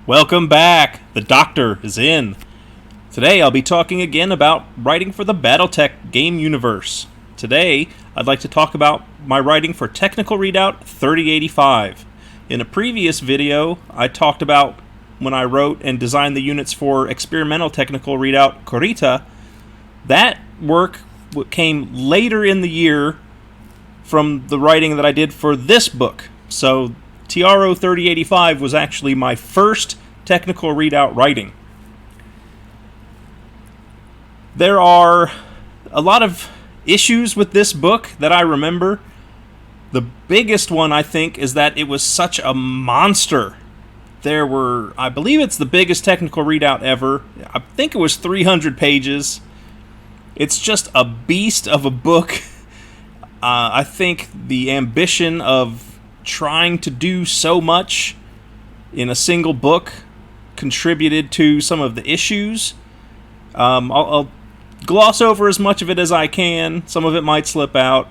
Welcome back! The Doctor is in. Today I'll be talking again about writing for the BattleTech game universe. Today I'd like to talk about my writing for Technical Readout 3085. In a previous video I talked about when I wrote and designed the units for Experimental Technical Readout Kurita. That work came later in the year from the writing that I did for this book. So TRO 3085 was actually my first technical readout writing. There are a lot of issues with this book that I remember. The biggest one, I think, is that it was such a monster. I believe it's the biggest technical readout ever. I think it was 300 pages. It's just a beast of a book. I think the ambition of trying to do so much in a single book contributed to some of the issues. I'll gloss over as much of it as I can. Some of it might slip out.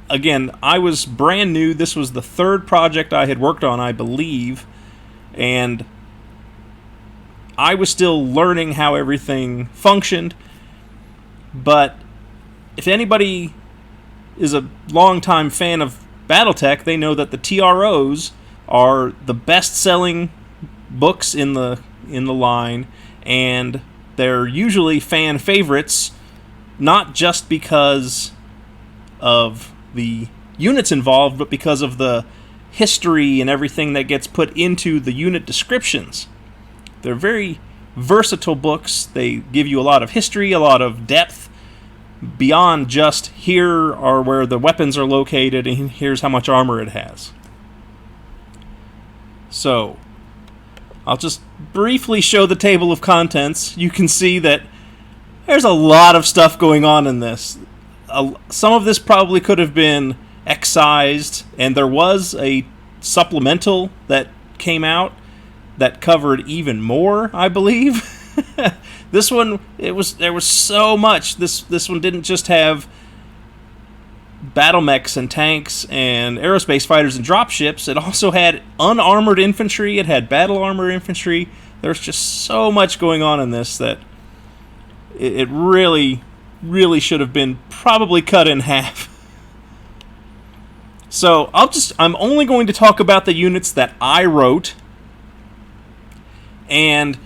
Again, I was brand new. This was the third project I had worked on, I believe, and I was still learning how everything functioned. But if anybody is a longtime fan of BattleTech, they know that the TROs are the best-selling books in the line, and they're usually fan favorites, not just because of the units involved, but because of the history and everything that gets put into the unit descriptions. They're very versatile books. They give you a lot of history, a lot of depth, beyond just here are where the weapons are located and here's how much armor it has. So, I'll just briefly show the table of contents. You can see that there's a lot of stuff going on in this. Some of this probably could have been excised, and there was a supplemental that came out that covered even more, I believe. This one, there was so much. This one didn't just have battle mechs and tanks and aerospace fighters and dropships. It also had unarmored infantry. It had battle armor infantry. There's just so much going on in this that it really, really should have been probably cut in half. So I'm only going to talk about the units that I wrote, and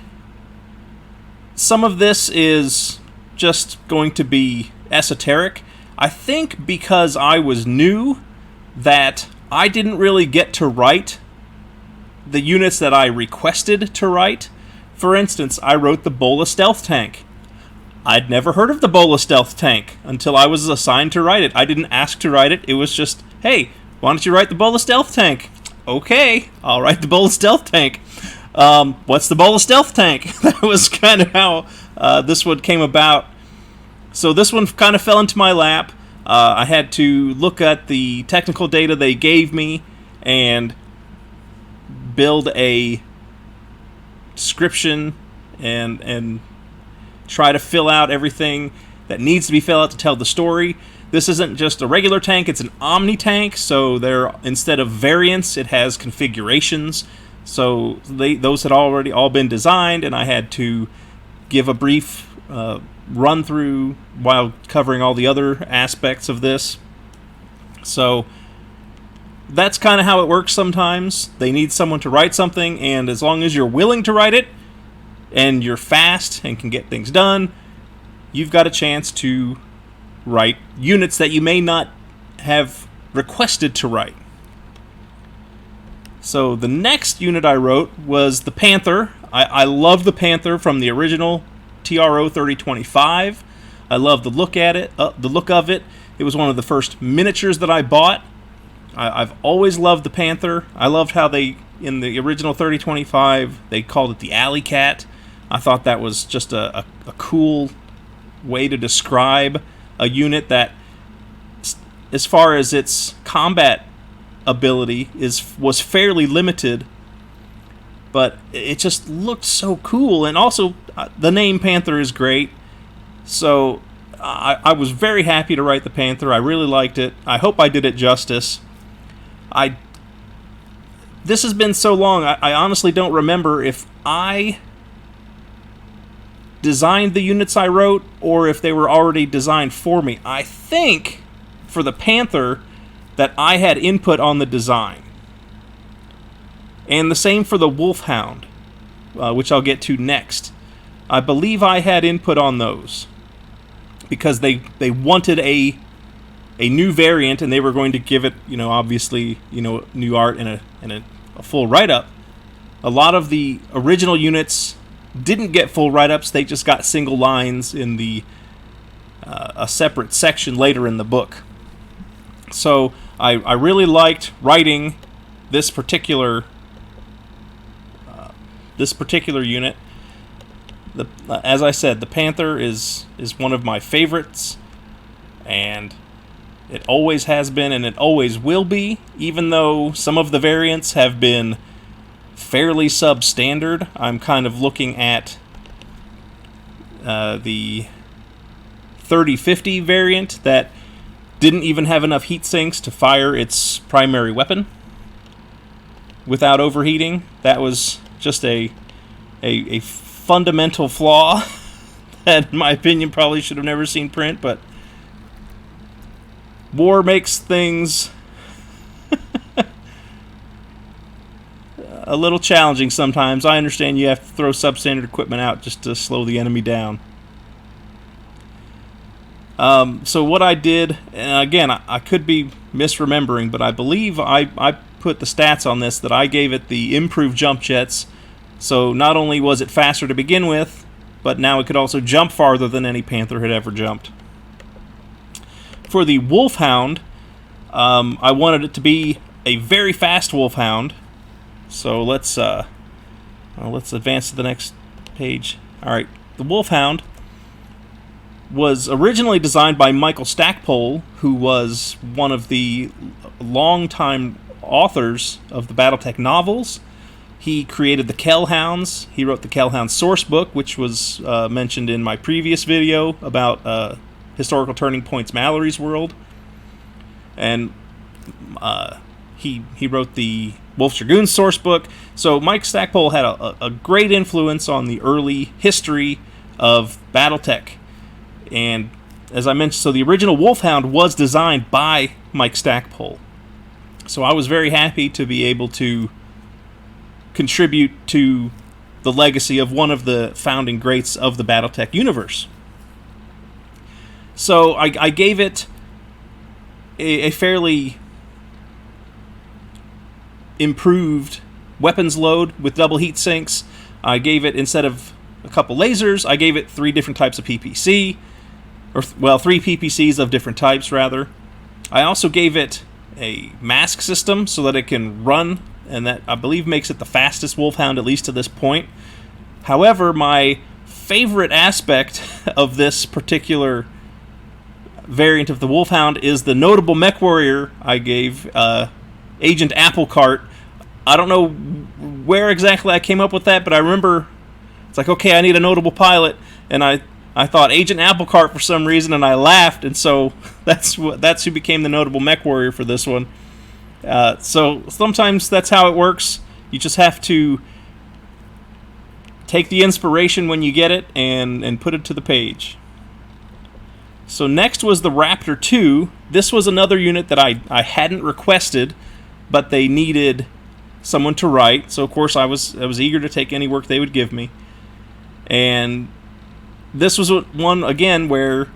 some of this is just going to be esoteric. I think because I was new that I didn't really get to write the units that I requested to write. For instance, I wrote the Bulla stealth tank. I'd never heard of the Bulla stealth tank until I was assigned to write it. I didn't ask to write it. It was just, hey, why don't you write the Bulla stealth tank? Okay, I'll write the Bulla stealth tank. What's the Bulla stealth tank? That was kind of how this one came about. So this one kind of fell into my lap. I had to look at the technical data they gave me and build a description and try to fill out everything that needs to be filled out to tell the story. This isn't just a regular tank, it's an Omni tank, so instead of variants, it has configurations. So those had already all been designed, and I had to give a brief run through while covering all the other aspects of this. So that's kind of how it works sometimes. They need someone to write something, and as long as you're willing to write it, and you're fast and can get things done, you've got a chance to write units that you may not have requested to write. So the next unit I wrote was the Panther. I love the Panther from the original TRO 3025. I love the look of it. It was one of the first miniatures that I bought. I've always loved the Panther. I loved how in the original 3025, they called it the Alley Cat. I thought that was just a cool way to describe a unit that, as far as its combat ability, was fairly limited, but it just looked so cool. And also, the name Panther is great. So I was very happy to write the Panther. I really liked it. I hope I did it justice. this has been so long, I honestly don't remember if I designed the units I wrote or if they were already designed for me. I think for the Panther that I had input on the design. And the same for the Wolfhound, which I'll get to next. I believe I had input on those because they wanted a new variant, and they were going to give it, obviously, new art and a full write-up. A lot of the original units didn't get full write-ups. They just got single lines in a separate section later in the book. So I really liked writing this particular unit. As I said, the Panther is one of my favorites, and it always has been, and it always will be, even though some of the variants have been fairly substandard. I'm kind of looking at the 3050 variant that didn't even have enough heat sinks to fire its primary weapon without overheating. That was just a fundamental flaw that, in my opinion, probably should have never seen print, but war makes things a little challenging sometimes. I understand you have to throw substandard equipment out just to slow the enemy down. So what I did, and again, I could be misremembering, but I believe I put the stats on this that I gave it the improved jump jets. So not only was it faster to begin with, but now it could also jump farther than any Panther had ever jumped. For the Wolfhound, I wanted it to be a very fast Wolfhound. So let's advance to the next page. All right, the Wolfhound was originally designed by Michael Stackpole, who was one of the longtime authors of the BattleTech novels. He created the Kellhounds. He wrote the Kellhound source book, which was mentioned in my previous video about Historical Turning Points Mallory's World. And he wrote the Wolf Dragoons source book. So Mike Stackpole had a great influence on the early history of BattleTech. And as I mentioned, so the original Wolfhound was designed by Mike Stackpole. So I was very happy to be able to contribute to the legacy of one of the founding greats of the BattleTech universe. So I gave it a fairly improved weapons load with double heat sinks. I gave it, instead of a couple lasers, I gave it 3 different types of PPC, or 3 PPCs of different types, rather. I also gave it a mask system so that it can run, and that, I believe, makes it the fastest Wolfhound, at least to this point. However, my favorite aspect of this particular variant of the Wolfhound is the notable mech warrior I gave, Agent Applecart. I don't know where exactly I came up with that, but I remember it's like, okay, I need a notable pilot, and I thought Agent Applecart for some reason, and I laughed, and so that's who became the notable mech warrior for this one. So sometimes that's how it works. You just have to take the inspiration when you get it and put it to the page. So next was the Raptor 2. This was another unit that I hadn't requested, but they needed someone to write. So of course I was eager to take any work they would give me. And this was one, again, where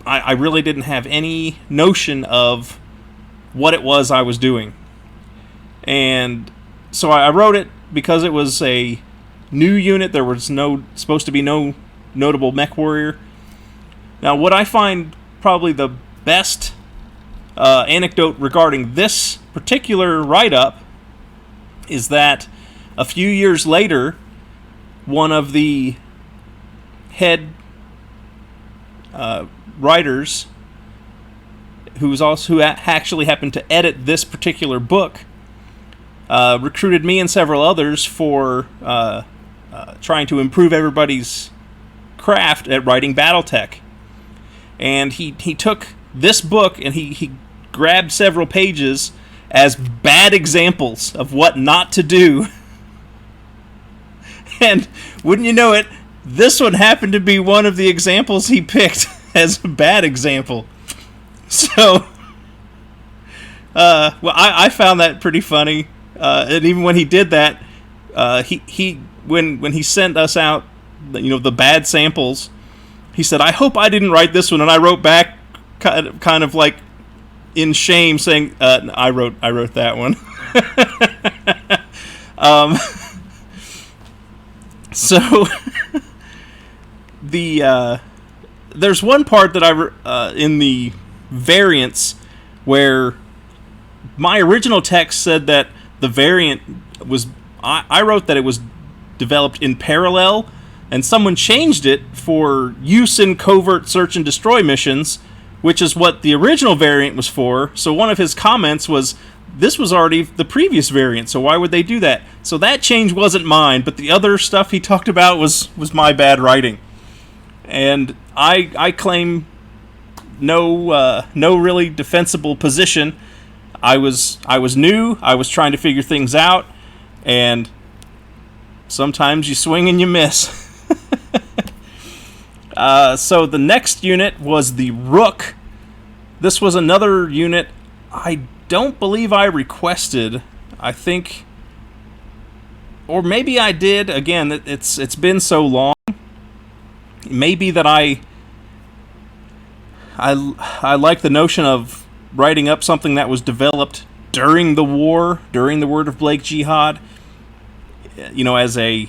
I really didn't have any notion of what it was I was doing. And so I wrote it because it was a new unit. There was supposed to be no notable mech warrior. Now, what I find probably the best anecdote regarding this particular write-up is that a few years later, one of the head writers, who actually happened to edit this particular book, recruited me and several others for trying to improve everybody's craft at writing BattleTech. And he took this book and he grabbed several pages as bad examples of what not to do. And wouldn't you know it, this one happened to be one of the examples he picked as a bad example. So, I found that pretty funny. And even when he did that, when he sent us out, the bad samples, he said, "I hope I didn't write this one." And I wrote back, kind of like in shame, saying, "I wrote that one." So there's one part that in the variants where my original text said that the variant was, I wrote that it was developed in parallel, and someone changed it for use in covert search and destroy missions, which is what the original variant was for. So one of his comments was, this was already the previous variant, so why would they do that? So that change wasn't mine, but the other stuff he talked about was my bad writing. And I claim no really defensible position. I was new, I was trying to figure things out, and sometimes you swing and you miss. So the next unit was the Rook. This was another unit I don't believe I requested. I think, or maybe I did. Again, it's been so long. Maybe that I like the notion of writing up something that was developed during the war, during the Word of Blake Jihad, as a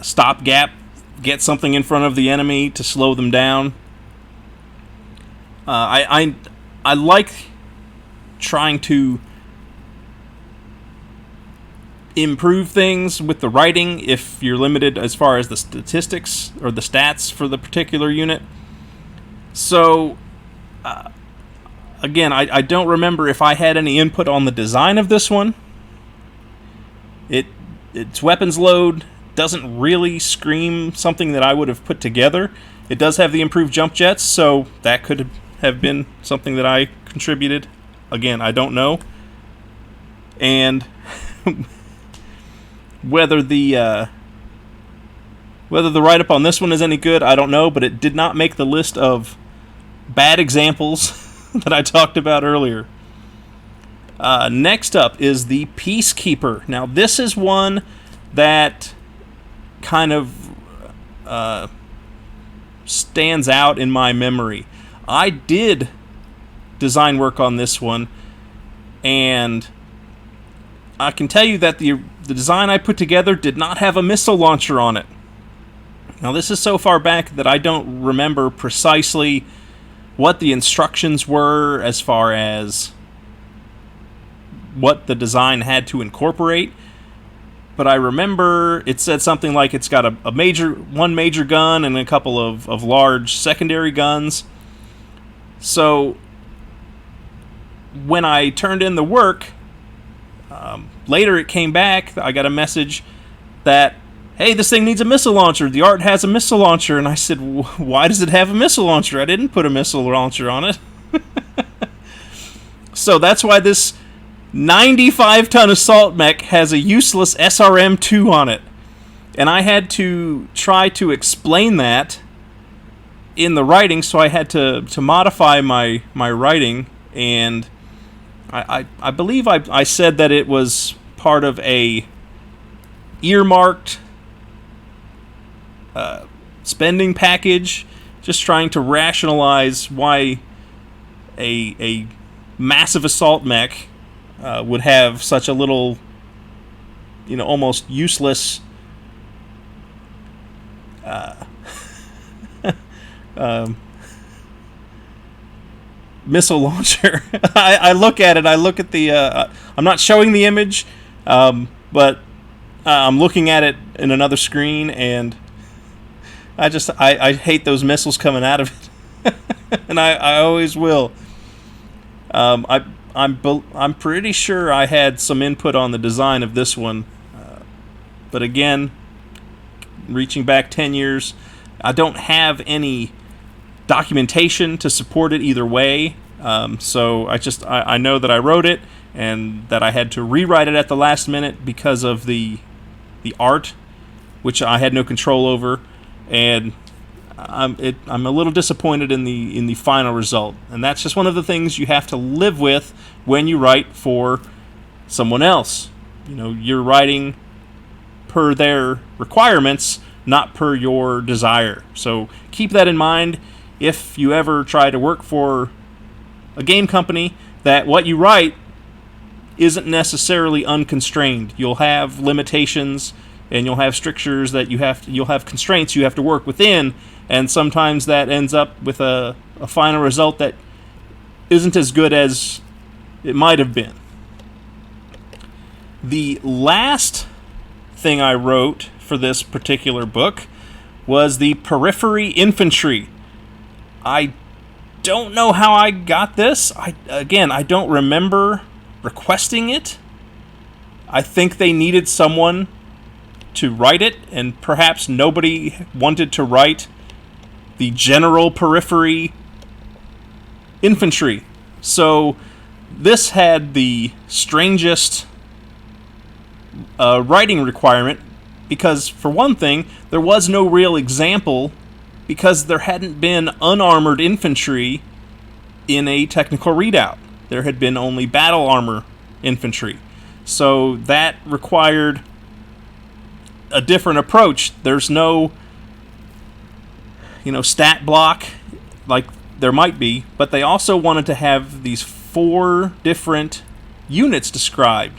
stopgap, get something in front of the enemy to slow them down. I like trying to improve things with the writing if you're limited as far as the statistics or the stats for the particular unit. So, again, I don't remember if I had any input on the design of this one. Its weapons load doesn't really scream something that I would have put together. It does have the improved jump jets, so that could have been something that I contributed. Again, I don't know. And whether the write-up on this one is any good, I don't know, but it did not make the list of bad examples that I talked about earlier. Next up is the Peacekeeper. Now, this is one that kind of stands out in my memory. I did design work on this one, and I can tell you that the design I put together did not have a missile launcher on it. Now, this is so far back that I don't remember precisely what the instructions were as far as what the design had to incorporate, but I remember it said something like it's got one major gun and a couple of large secondary guns. So when I turned in the work, later it came back, I got a message that, hey, this thing needs a missile launcher. The art has a missile launcher. And I said, why does it have a missile launcher? I didn't put a missile launcher on it. So that's why this 95-ton assault mech has a useless SRM-2 on it. And I had to try to explain that in the writing, so I had to modify my writing, and I believe I said that it was part of a earmarked spending package, just trying to rationalize why a massive assault mech would have such a little, almost useless missile launcher. I look at it. I look at the. I'm not showing the image, but I'm looking at it in another screen, and I hate those missiles coming out of it, and I always will. I'm pretty sure I had some input on the design of this one, but again, reaching back 10 years, I don't have any documentation to support it either way. So I know that I wrote it and that I had to rewrite it at the last minute because of the art, which I had no control over, and I'm a little disappointed in the final result. And that's just one of the things you have to live with when you write for someone else. You know, you're writing per their requirements, not per your desire. So keep that in mind if you ever try to work for a game company, that what you write isn't necessarily unconstrained. You'll have limitations and you'll have strictures that you'll have constraints you have to work within, and sometimes that ends up with a final result that isn't as good as it might have been. The last thing I wrote for this particular book was the Peripheral Infantry. I don't know how I got this. I don't remember requesting it. I think they needed someone to write it, and perhaps nobody wanted to write the General Peripheral Infantry. So this had the strangest writing requirement because, for one thing, there was no real example because there hadn't been unarmored infantry in a technical readout. There had been only battle armor infantry. So that required a different approach. There's no, stat block like there might be, but they also wanted to have these 4 different units described.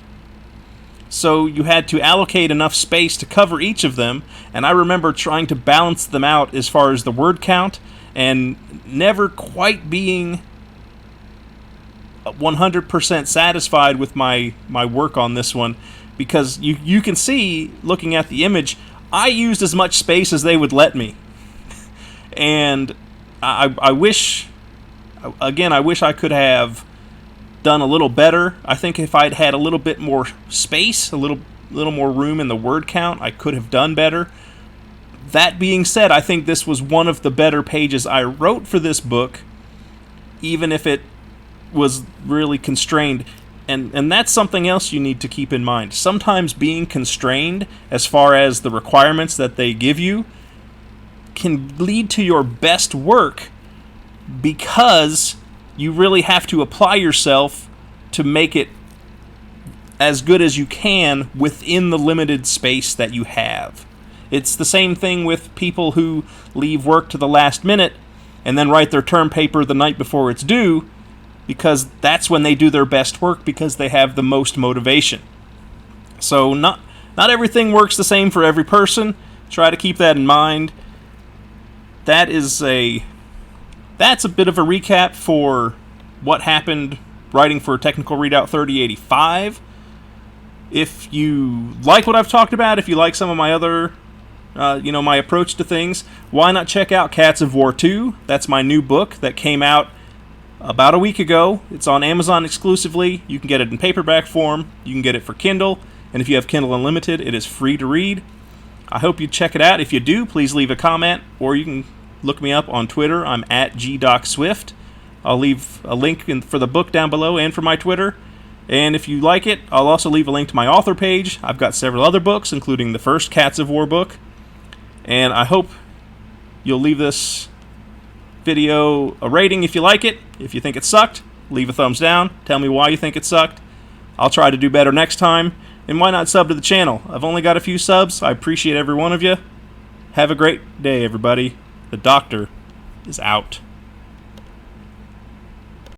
So you had to allocate enough space to cover each of them, and I remember trying to balance them out as far as the word count, and never quite being 100% satisfied with my work on this one, because you can see, looking at the image, I used as much space as they would let me. And I wish I could have done a little better. I think if I'd had a little bit more space, a little more room in the word count, I could have done better. That being said, I think this was one of the better pages I wrote for this book, even if it was really constrained. And that's something else you need to keep in mind. Sometimes being constrained as far as the requirements that they give you can lead to your best work, because you really have to apply yourself to make it as good as you can within the limited space that you have. It's the same thing with people who leave work to the last minute and then write their term paper the night before it's due, because that's when they do their best work, because they have the most motivation. So not everything works the same for every person. Try to keep that in mind. That's a bit of a recap for what happened writing for Technical Readout 3085. If you like what I've talked about, if you like some of my other, my approach to things, why not check out Cats of War 2? That's my new book that came out about a week ago. It's on Amazon exclusively. You can get it in paperback form. You can get it for Kindle. And if you have Kindle Unlimited, it is free to read. I hope you check it out. If you do, please leave a comment, or you can look me up on Twitter. I'm at GDocSwift. I'll leave a link for the book down below and for my Twitter. And if you like it, I'll also leave a link to my author page. I've got several other books, including the first Cats of War book. And I hope you'll leave this video a rating if you like it. If you think it sucked, leave a thumbs down. Tell me why you think it sucked. I'll try to do better next time. And why not sub to the channel? I've only got a few subs. I appreciate every one of you. Have a great day, everybody. The doctor is out.